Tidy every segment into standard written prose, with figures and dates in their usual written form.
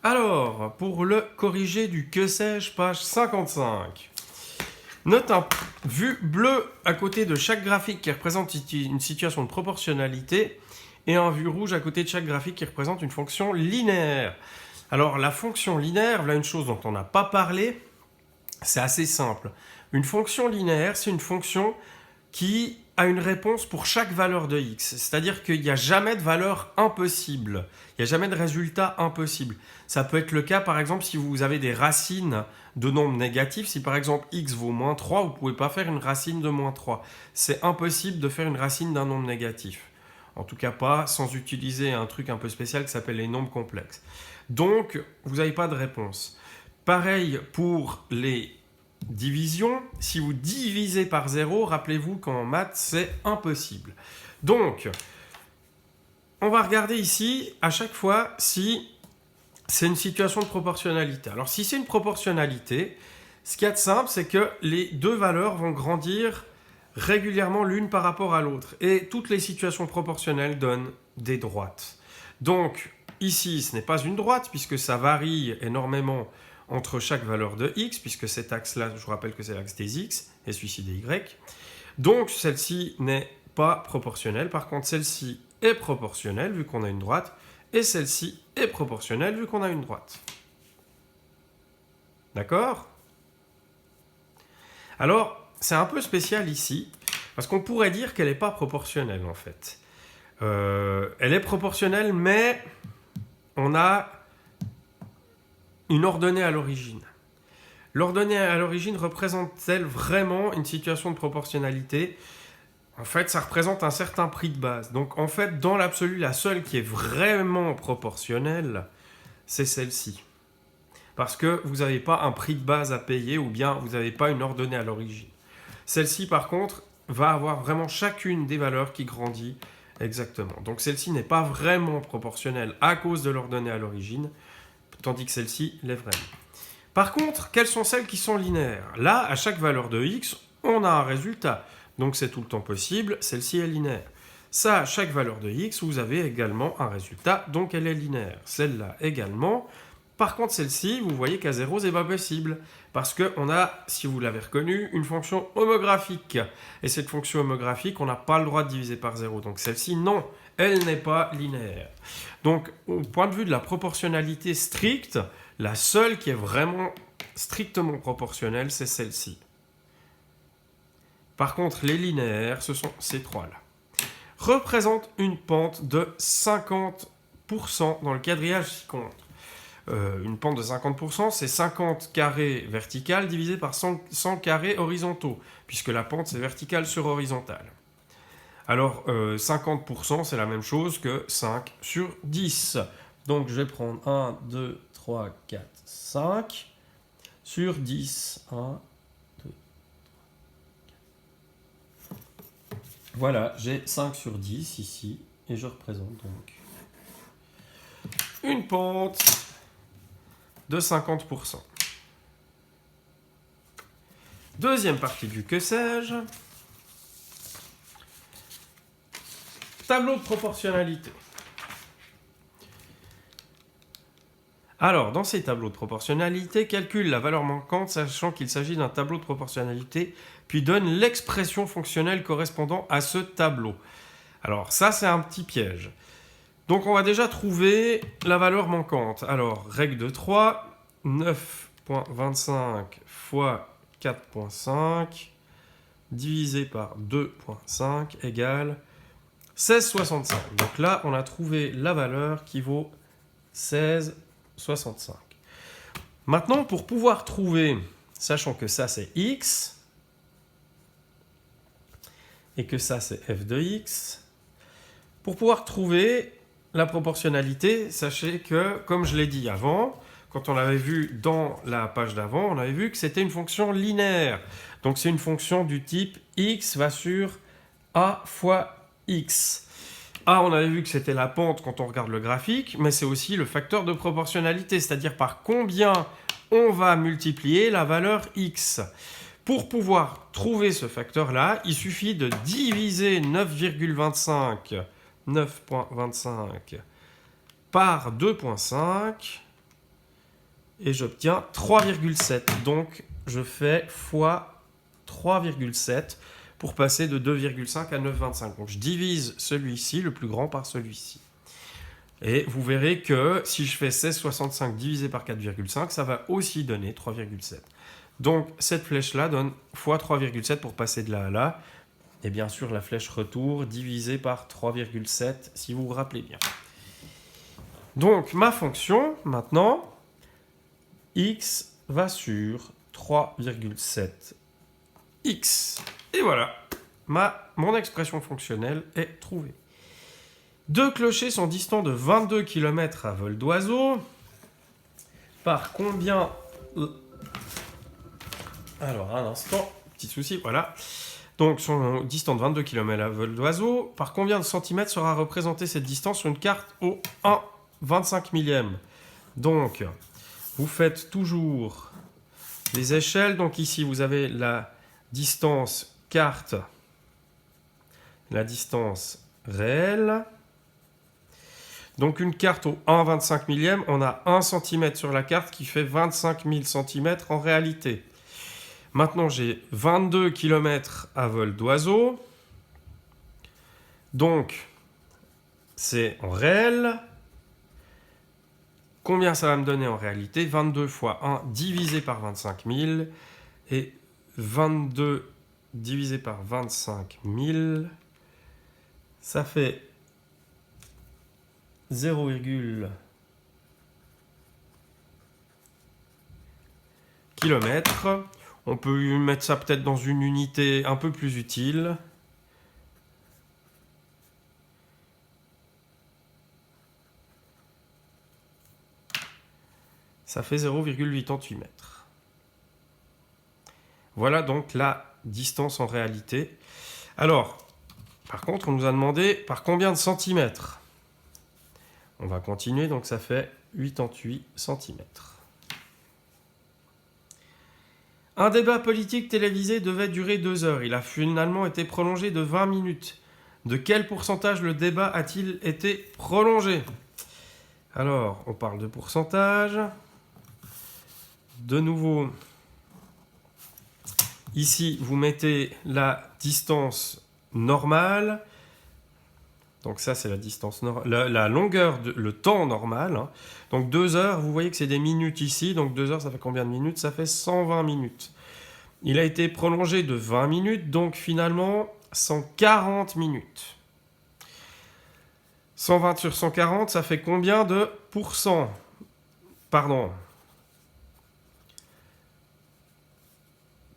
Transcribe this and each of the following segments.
Alors, pour le corriger du que sais-je, page 55. Note un vue bleu à côté de chaque graphique qui représente une situation de proportionnalité et un vue rouge à côté de chaque graphique qui représente une fonction linéaire. Alors, la fonction linéaire, voilà une chose dont on n'a pas parlé, c'est assez simple. Une fonction linéaire, c'est une fonction qui a une réponse pour chaque valeur de x. C'est-à-dire qu'il n'y a jamais de valeur impossible. Il n'y a jamais de résultat impossible. Ça peut être le cas, par exemple, si vous avez des racines de nombres négatifs. Si, par exemple, x vaut moins 3, vous ne pouvez pas faire une racine de moins 3. C'est impossible de faire une racine d'un nombre négatif. En tout cas, pas sans utiliser un truc un peu spécial qui s'appelle les nombres complexes. Donc, vous n'avez pas de réponse. Pareil pour les division, si vous divisez par 0, rappelez-vous qu'en maths, c'est impossible. Donc, on va regarder ici, à chaque fois, si c'est une situation de proportionnalité. Alors, si c'est une proportionnalité, ce qu'il y a de simple, c'est que les deux valeurs vont grandir régulièrement l'une par rapport à l'autre. Et toutes les situations proportionnelles donnent des droites. Donc, ici, ce n'est pas une droite, puisque ça varie énormément entre chaque valeur de x, puisque cet axe-là, je vous rappelle que c'est l'axe des x, et celui-ci des y. Donc, celle-ci n'est pas proportionnelle. Par contre, celle-ci est proportionnelle, vu qu'on a une droite, et celle-ci est proportionnelle, vu qu'on a une droite. D'accord? Alors, c'est un peu spécial ici, parce qu'on pourrait dire qu'elle n'est pas proportionnelle, en fait. Elle est proportionnelle, mais on a une ordonnée à l'origine. L'ordonnée à l'origine représente-t-elle vraiment une situation de proportionnalité? En fait, ça représente un certain prix de base. Donc, en fait, dans l'absolu, la seule qui est vraiment proportionnelle, c'est celle-ci. Parce que vous n'avez pas un prix de base à payer ou bien vous n'avez pas une ordonnée à l'origine. Celle-ci, par contre, va avoir vraiment chacune des valeurs qui grandit exactement. Donc, celle-ci n'est pas vraiment proportionnelle à cause de l'ordonnée à l'origine, tandis que celle-ci l'est vraiment. Par contre, quelles sont celles qui sont linéaires? Là, à chaque valeur de x, on a un résultat. Donc c'est tout le temps possible, celle-ci est linéaire. Ça, à chaque valeur de x, vous avez également un résultat, donc elle est linéaire. Celle-là également. Par contre, celle-ci, vous voyez qu'à 0, c'est pas possible. Parce qu'on a, si vous l'avez reconnu, une fonction homographique. Et cette fonction homographique, on n'a pas le droit de diviser par 0. Donc celle-ci, non, elle n'est pas linéaire. Donc, au point de vue de la proportionnalité stricte, la seule qui est vraiment strictement proportionnelle, c'est celle-ci. Par contre, les linéaires, ce sont ces trois-là. Représente une pente de 50% dans le quadrillage ci compte. Une pente de 50%, c'est 50 carrés verticales divisé par 100 carrés horizontaux, puisque la pente, c'est verticale sur horizontale. Alors, 50%, c'est la même chose que 5 sur 10. Donc, je vais prendre 1, 2, 3, 4, 5 sur 10. 1, 2, 3, 4. Voilà, j'ai 5 sur 10 ici, et je représente donc une pente de 50%. Deuxième partie du que sais-je. Tableau de proportionnalité. Alors, dans ces tableaux de proportionnalité, calcule la valeur manquante, sachant qu'il s'agit d'un tableau de proportionnalité, puis donne l'expression fonctionnelle correspondant à ce tableau. Alors, ça, c'est un petit piège. Donc, on va déjà trouver la valeur manquante. Alors, règle de 3, 9,25 fois 4,5 divisé par 2,5 égale 16,65. Donc là, on a trouvé la valeur qui vaut 16,65. Maintenant, pour pouvoir trouver, sachant que ça c'est x, et que ça c'est f de x, pour pouvoir trouver la proportionnalité, sachez que, comme je l'ai dit avant, quand on l'avait vu dans la page d'avant, on avait vu que c'était une fonction linéaire. Donc c'est une fonction du type x va sur a fois x. A, on avait vu que c'était la pente quand on regarde le graphique, mais c'est aussi le facteur de proportionnalité, c'est-à-dire par combien on va multiplier la valeur x. Pour pouvoir trouver ce facteur-là, il suffit de diviser 9,25 par 2,5 et j'obtiens 3,7. Donc, je fais fois 3,7 pour passer de 2,5 à 9,25. Donc, je divise celui-ci, le plus grand, par celui-ci. Et vous verrez que si je fais 16,65 divisé par 4,5, ça va aussi donner 3,7. Donc, cette flèche-là donne fois 3,7 pour passer de là à là. Et bien sûr, la flèche retour divisée par 3,7, si vous vous rappelez bien. Donc, ma fonction, maintenant, x va sur 3,7x. Et voilà, mon expression fonctionnelle est trouvée. Deux clochers sont distants de 22 km à vol d'oiseau. Par combien... Alors, un instant, petit souci, voilà. Donc, sont distants de 22 km à vol d'oiseau. Par combien de centimètres sera représentée cette distance sur une carte au 1/25 millième? Donc, vous faites toujours les échelles. Donc, ici, vous avez la distance carte, la distance réelle. Donc, une carte au 1/25 millième, on a 1 cm sur la carte qui fait 25 000 cm en réalité. Maintenant, j'ai 22 km à vol d'oiseau. Donc, c'est en réel. Combien ça va me donner en réalité? 22 fois 1 divisé par 25 000. Et 22 divisé par 25 000, ça fait 0, kilomètres. On peut mettre ça peut-être dans une unité un peu plus utile. Ça fait 0,88 mètres. Voilà donc la distance en réalité. Alors, par contre, on nous a demandé par combien de centimètres. On va continuer, donc ça fait 88 centimètres. Un débat politique télévisé devait durer 2 heures. Il a finalement été prolongé de 20 minutes. De quel pourcentage le débat a-t-il été prolongé? Alors, on parle de pourcentage. De nouveau, ici, vous mettez la distance normale. Donc ça, c'est la distance la longueur, le temps normal. Hein. Donc 2 heures, vous voyez que c'est des minutes ici. Donc 2 heures, ça fait combien de minutes? Ça fait 120 minutes. Il a été prolongé de 20 minutes, donc finalement 140 minutes. 120 sur 140, ça fait combien de pourcents? Pardon.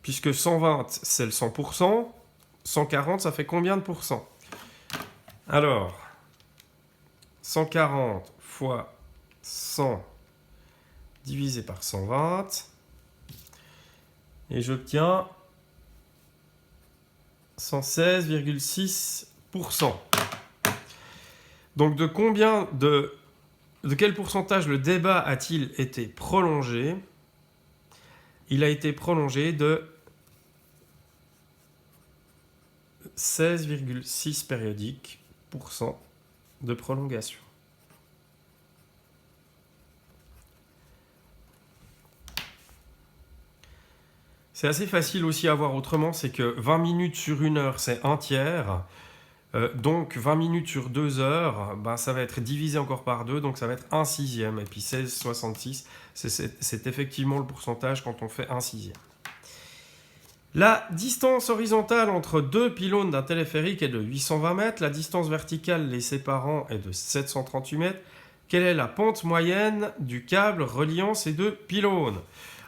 Puisque 120, c'est le 100%. 140, ça fait combien de pourcents? Alors, 140 fois 100 divisé par 120. Et j'obtiens 116,6%. Donc de quel pourcentage le débat a-t-il été prolongé? Il a été prolongé de 16,6 périodiques % de prolongation. C'est assez facile aussi à voir autrement, c'est que 20 minutes sur 1 heure, c'est 1 tiers. Donc 20 minutes sur 2 heures, ben, ça va être divisé encore par 2, donc ça va être 1 sixième. Et puis 16,66, c'est effectivement le pourcentage quand on fait 1 sixième. La distance horizontale entre deux pylônes d'un téléphérique est de 820 mètres. La distance verticale les séparant est de 738 mètres. Quelle est la pente moyenne du câble reliant ces deux pylônes?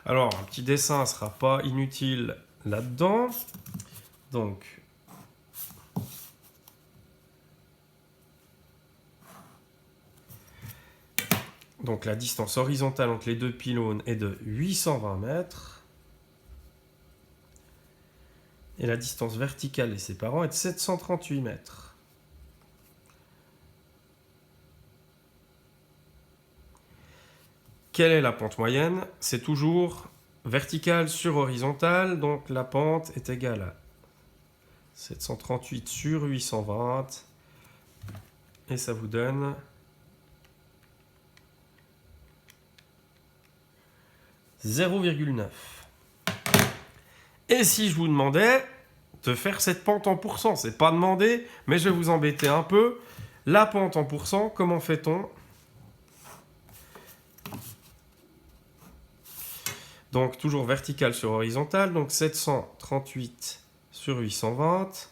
Alors, un petit dessin ne sera pas inutile là-dedans. Donc la distance horizontale entre les deux pylônes est de 820 mètres. Et la distance verticale les séparant est de 738 mètres. Quelle est la pente moyenne? C'est toujours verticale sur horizontale, donc la pente est égale à 738 sur 820. Et ça vous donne 0,9. Et si je vous demandais de faire cette pente en pourcent, c'est pas demandé, mais je vais vous embêter un peu. La pente en pourcent, comment fait-on? Donc toujours vertical sur horizontal, donc 738 sur 820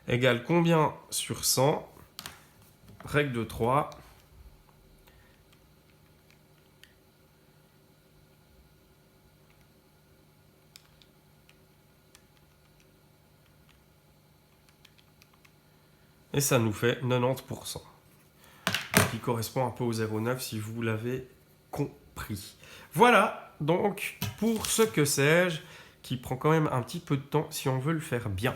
égale combien sur 100? Règle de 3. Et ça nous fait 90%. Qui correspond un peu au 0,9 si vous l'avez compris. Voilà donc pour ce que sais-je, qui prend quand même un petit peu de temps si on veut le faire bien.